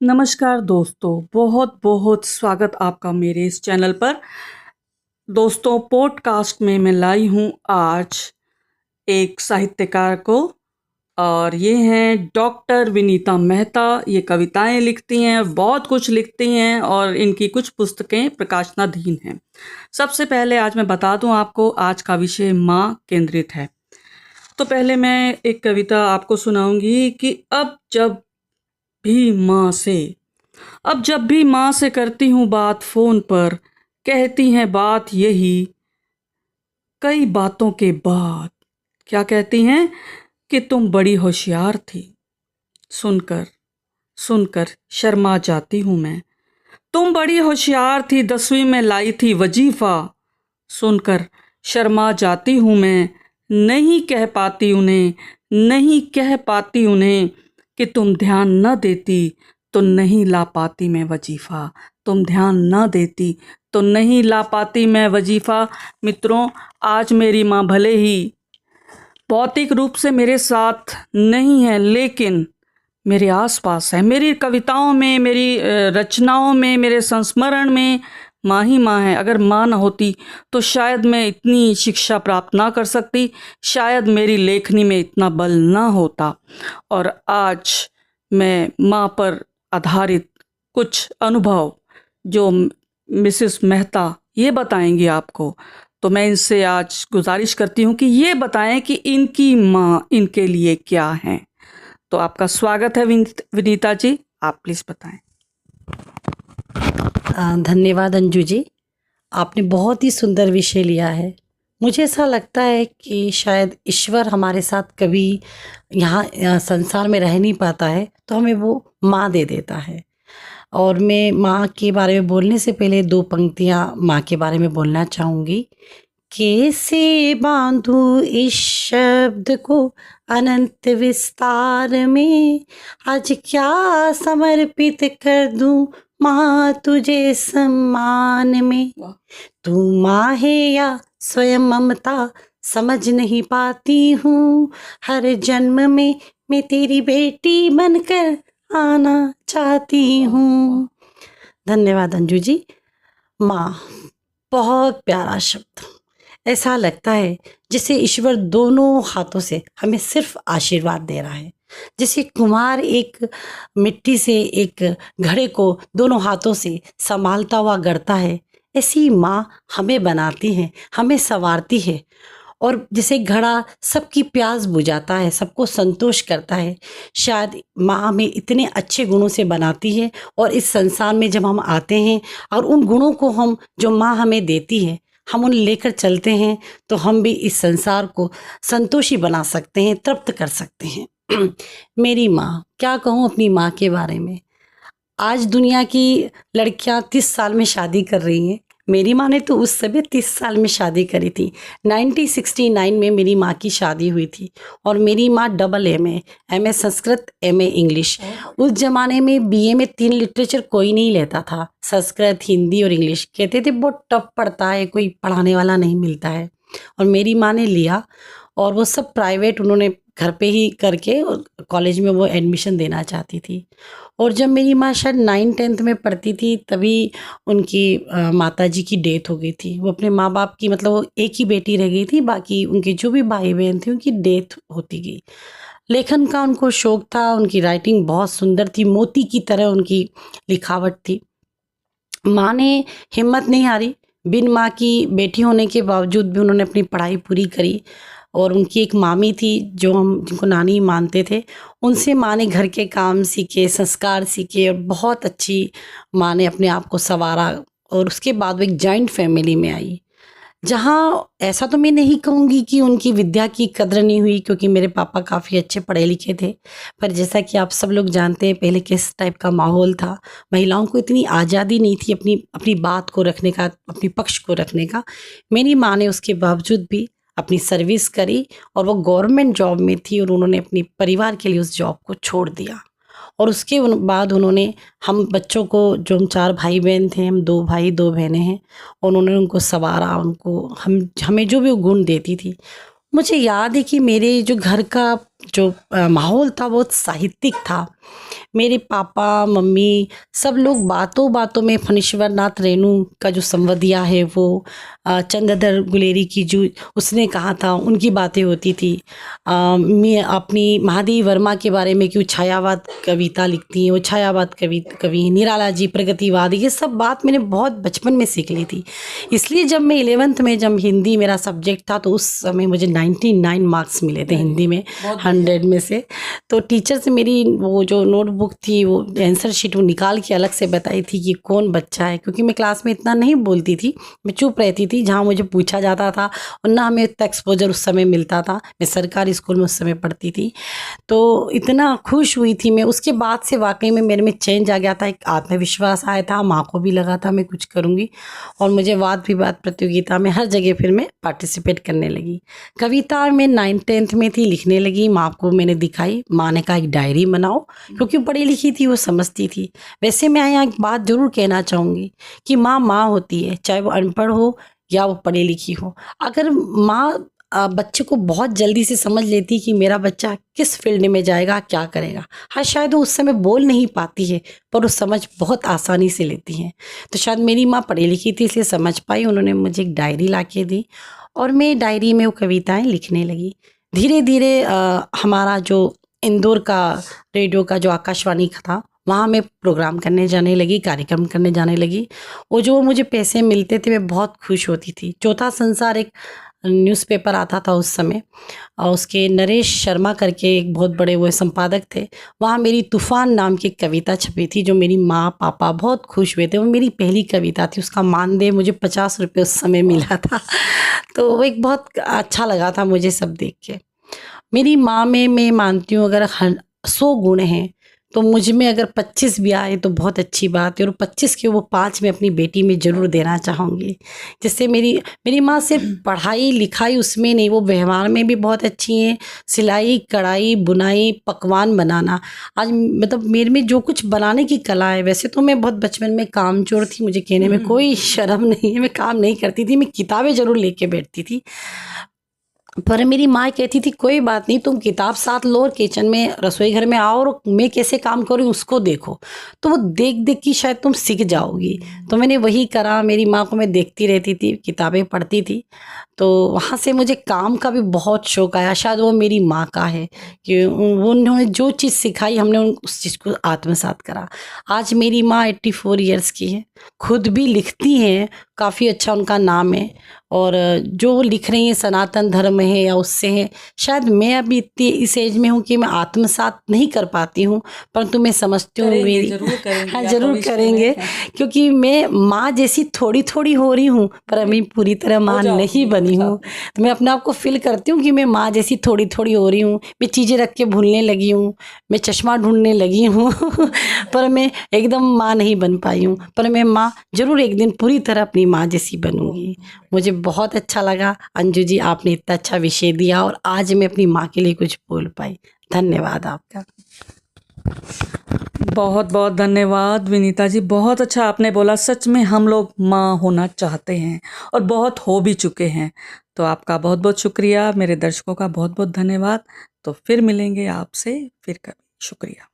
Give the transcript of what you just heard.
नमस्कार दोस्तों, बहुत बहुत स्वागत आपका मेरे इस चैनल पर। दोस्तों, पॉडकास्ट में मैं लाई हूँ आज एक साहित्यकार को, और ये हैं डॉक्टर विनीता मेहता। ये कविताएं लिखती हैं, बहुत कुछ लिखती हैं और इनकी कुछ पुस्तकें प्रकाशनाधीन हैं। सबसे पहले आज मैं बता दूं आपको, आज का विषय माँ केंद्रित है। तो पहले मैं एक कविता आपको सुनाऊंगी कि जब भी माँ से करती हूँ बात फ़ोन पर, कहती हैं बात यही कई बातों के बाद। क्या कहती हैं? कि तुम बड़ी होशियार थी। सुनकर सुनकर शर्मा जाती हूँ मैं। तुम बड़ी होशियार थी, 10वीं में लाई थी वजीफ़ा। सुनकर शर्मा जाती हूँ मैं। नहीं कह पाती उन्हें कि तुम ध्यान न देती तो नहीं ला पाती मैं वजीफ़ा। तुम ध्यान न देती तो नहीं ला पाती मैं वजीफ़ा। मित्रों, आज मेरी माँ भले ही भौतिक रूप से मेरे साथ नहीं है, लेकिन मेरे आसपास है। मेरी कविताओं में, मेरी रचनाओं में, मेरे संस्मरण में माँ ही माँ है। अगर माँ न होती तो शायद मैं इतनी शिक्षा प्राप्त ना कर सकती, शायद मेरी लेखनी में इतना बल ना होता। और आज मैं माँ पर आधारित कुछ अनुभव जो मिसेस मेहता ये बताएंगी आपको, तो मैं इनसे आज गुजारिश करती हूँ कि ये बताएं कि इनकी माँ इनके लिए क्या हैं। तो आपका स्वागत है विनीता जी, आप प्लीज़ बताएं। धन्यवाद अंजू जी, आपने बहुत ही सुंदर विषय लिया है। मुझे ऐसा लगता है कि शायद ईश्वर हमारे साथ कभी यहाँ संसार में रह नहीं पाता है, तो हमें वो माँ दे देता है। और मैं माँ के बारे में बोलने से पहले दो पंक्तियाँ माँ के बारे में बोलना चाहूँगी। कैसे बांधूं इस शब्द को अनंत विस्तार में, आज क्या समर्पित कर दूं माँ तुझे सम्मान में। तू माँ है या स्वयं ममता समझ नहीं पाती हूँ, हर जन्म में मैं तेरी बेटी बनकर आना चाहती हूँ। धन्यवाद अंजू जी। माँ बहुत प्यारा शब्द। ऐसा लगता है जैसे ईश्वर दोनों हाथों से हमें सिर्फ आशीर्वाद दे रहा है। जैसे कुम्हार एक मिट्टी से एक घड़े को दोनों हाथों से संभालता हुआ गढ़ता है, ऐसी माँ हमें बनाती है, हमें संवारती है। और जैसे घड़ा सबकी प्यास बुझाता है, सबको संतोष करता है, शायद माँ हमें इतने अच्छे गुणों से बनाती है। और इस संसार में जब हम आते हैं और उन गुणों को हम जो माँ हमें देती है हम उन्हें लेकर चलते हैं, तो हम भी इस संसार को संतोषी बना सकते हैं, तृप्त कर सकते हैं। मेरी माँ, क्या कहूँ अपनी माँ के बारे में। आज दुनिया की लड़कियां 30 साल में शादी कर रही हैं, मेरी माँ ने तो उस समय 30 साल में शादी करी थी। 1969 में मेरी माँ की शादी हुई थी। और मेरी माँ double M A Sanskrit, M A English. उस ज़माने में बीए में 3 लिटरेचर कोई नहीं लेता था, संस्कृत, हिंदी और इंग्लिश। कहते थे बहुत टफ पड़ता है, कोई पढ़ाने वाला नहीं मिलता है। और मेरी माँ ने लिया, और वो सब प्राइवेट उन्होंने घर पे ही करके कॉलेज में वो एडमिशन देना चाहती थी। और जब मेरी माँ शायद 9th-10th में पढ़ती थी, तभी उनकी माताजी की डेथ हो गई थी। वो अपने माँ बाप की, मतलब वो एक ही बेटी रह गई थी, बाकी उनके जो भी भाई बहन थे उनकी डेथ होती गई। लेखन का उनको शौक था, उनकी राइटिंग बहुत सुंदर थी, मोती की तरह उनकी लिखावट थी। माँ ने हिम्मत नहीं हारी, बिन माँ की बेटी होने के बावजूद भी उन्होंने अपनी पढ़ाई पूरी करी। और उनकी एक मामी थी जो हम जिनको नानी मानते थे, उनसे माँ ने घर के काम सीखे, संस्कार सीखे, और बहुत अच्छी माँ ने अपने आप को संवारा। और उसके बाद वो एक जॉइंट फैमिली में आई, जहाँ ऐसा तो मैं नहीं कहूँगी कि उनकी विद्या की कद्र नहीं हुई, क्योंकि मेरे पापा काफ़ी अच्छे पढ़े लिखे थे। पर जैसा कि आप सब लोग जानते हैं पहले किस टाइप का माहौल था, महिलाओं को इतनी आज़ादी नहीं थी अपनी अपनी बात को रखने का, अपनी पक्ष को रखने का। मेरी माँ ने उसके बावजूद भी अपनी सर्विस करी, और वो गवर्नमेंट जॉब में थी, और उन्होंने अपने परिवार के लिए उस जॉब को छोड़ दिया। और उसके बाद उन्होंने हम बच्चों को, जो हम 4 भाई बहन थे, हम 2 भाई 2 बहनें हैं, उन्होंने उनको संवारा, उनको हमें जो भी वो गुण देती थी। मुझे याद है कि मेरे जो घर का जो माहौल था बहुत साहित्यिक था। मेरे पापा मम्मी सब लोग बातों बातों में फणीश्वर नाथ रेणु का जो संवदिया है वो चंद्रधर गुलेरी की जो उसने कहा था उनकी बातें होती थी। मैं अपनी महादेवी वर्मा के बारे में क्यों छायावाद कविता लिखती हैं, वो छायावाद कवि निराला जी प्रगतिवाद, ये सब बात मैंने बहुत बचपन में सीख ली थी। इसलिए जब मैं 11th में जब हिंदी मेरा सब्जेक्ट था तो उस समय मुझे 99 मार्क्स मिले थे हिंदी में 100 में से। तो टीचर से मेरी वो जो नोटबुक थी वो आंसर शीट वो निकाल के अलग से बताई थी कि कौन बच्चा है, क्योंकि मैं क्लास में इतना नहीं बोलती थी, मैं चुप रहती थी जहाँ मुझे पूछा जाता था और ना हमें इतना एक्सपोजर उस समय मिलता था। मैं सरकारी स्कूल में उस समय पढ़ती थी, तो इतना खुश हुई थी मैं। उसके बाद से वाकई में मेरे में चेंज आ गया था, एक आत्मविश्वास आया था, माँ को भी लगा था मैं कुछ करूँगी और मुझे वाद विवाद प्रतियोगिता में हर जगह फिर मैं पार्टिसिपेट करने लगी। कविता में 9th-10th में थी, लिखने लगी, माँ को मैंने दिखाई, माँ ने कहा एक डायरी बनाओ, क्योंकि पढ़ी लिखी थी वो समझती थी। वैसे मैं यहाँ एक बात ज़रूर कहना चाहूँगी कि माँ माँ होती है, चाहे वो अनपढ़ हो या वो पढ़ी लिखी हो। अगर माँ बच्चे को बहुत जल्दी से समझ लेती कि मेरा बच्चा किस फील्ड में जाएगा, क्या करेगा। हाँ, शायद वो उस समय बोल नहीं पाती है पर वो समझ बहुत आसानी से लेती हैं। तो शायद मेरी माँ पढ़ी लिखी थी इसलिए समझ पाई। उन्होंने मुझे एक डायरी ला के दी और मैं डायरी में वो कविताएं लिखने लगी। धीरे धीरे हमारा जो इंदौर का रेडियो का जो आकाशवाणी था वहाँ मैं प्रोग्राम करने जाने लगी, कार्यक्रम करने जाने लगी। वो जो मुझे पैसे मिलते थे मैं बहुत खुश होती थी। चौथा संसार एक न्यूज़पेपर आता था उस समय और उसके नरेश शर्मा करके एक बहुत बड़े वो संपादक थे। वहाँ मेरी तूफ़ान नाम की कविता छपी थी जो मेरी माँ पापा बहुत खुश हुए थे। वो मेरी पहली कविता थी, उसका मानदेय मुझे 50 रुपये उस समय मिला था। तो वो एक बहुत अच्छा लगा था मुझे सब देख के। मेरी माँ में मैं मानती हूँ अगर 100 गुण हैं तो मुझ में अगर 25 भी आए तो बहुत अच्छी बात है और 25 के वो 5 मैं अपनी बेटी में ज़रूर देना चाहूँगी। जिससे मेरी माँ सिर्फ पढ़ाई लिखाई उसमें नहीं, वो व्यवहार में भी बहुत अच्छी हैं। सिलाई कढ़ाई बुनाई पकवान बनाना, आज मतलब मेरे में जो कुछ बनाने की कला है। वैसे तो मैं बहुत बचपन में कामचोर थी, मुझे कहने में कोई शर्म नहीं है, मैं काम नहीं करती थी, मैं किताबें ज़रूर लेके बैठती थी। पर मेरी माँ कहती थी कोई बात नहीं, तुम किताब साथ लो और किचन में रसोई घर में आओ और मैं कैसे काम करूँ उसको देखो, तो वो देख देख के शायद तुम सीख जाओगी। तो मैंने वही करा, मेरी माँ को मैं देखती रहती थी, किताबें पढ़ती थी। तो वहाँ से मुझे काम का भी बहुत शौक़ आया। शायद वो मेरी माँ का है कि वो उन्होंने जो चीज़ सिखाई हमने उस चीज़ को आत्मसात करा। आज मेरी माँ 84 ईयर्स की है, खुद भी लिखती हैं, काफ़ी अच्छा उनका नाम है और जो लिख रही हैं सनातन धर्म है या उससे है। शायद मैं अभी इतनी इस एज में हूँ कि मैं आत्मसात नहीं कर पाती हूँ, परंतु मैं समझती हूँ मेरी हाँ ज़रूर करेंगे, क्योंकि मैं माँ जैसी थोड़ी थोड़ी हो रही हूँ पर अभी पूरी तरह माँ नहीं बनी हूँ। तो मैं अपने आप को फील करती हूँ कि मैं माँ जैसी थोड़ी थोड़ी हो रही हूँ। मैं चीज़ें रख के भूलने लगी हूँ, मैं चश्मा ढूंढने लगी हूँ पर मैं एकदम माँ नहीं बन पाई हूँ, पर मैं माँ ज़रूर एक दिन पूरी तरह अपनी माँ जैसी बनूंगी। मुझे बहुत अच्छा लगा अंजू जी, आपने इतना अच्छा विषय दिया और आज मैं अपनी माँ के लिए कुछ बोल पाई। धन्यवाद आपका। बहुत बहुत धन्यवाद विनीता जी, बहुत अच्छा आपने बोला। सच में हम लोग माँ होना चाहते हैं और बहुत हो भी चुके हैं। तो आपका बहुत बहुत शुक्रिया, मेरे दर्शकों का बहुत बहुत धन्यवाद। तो फिर मिलेंगे आपसे फिर कभी। शुक्रिया।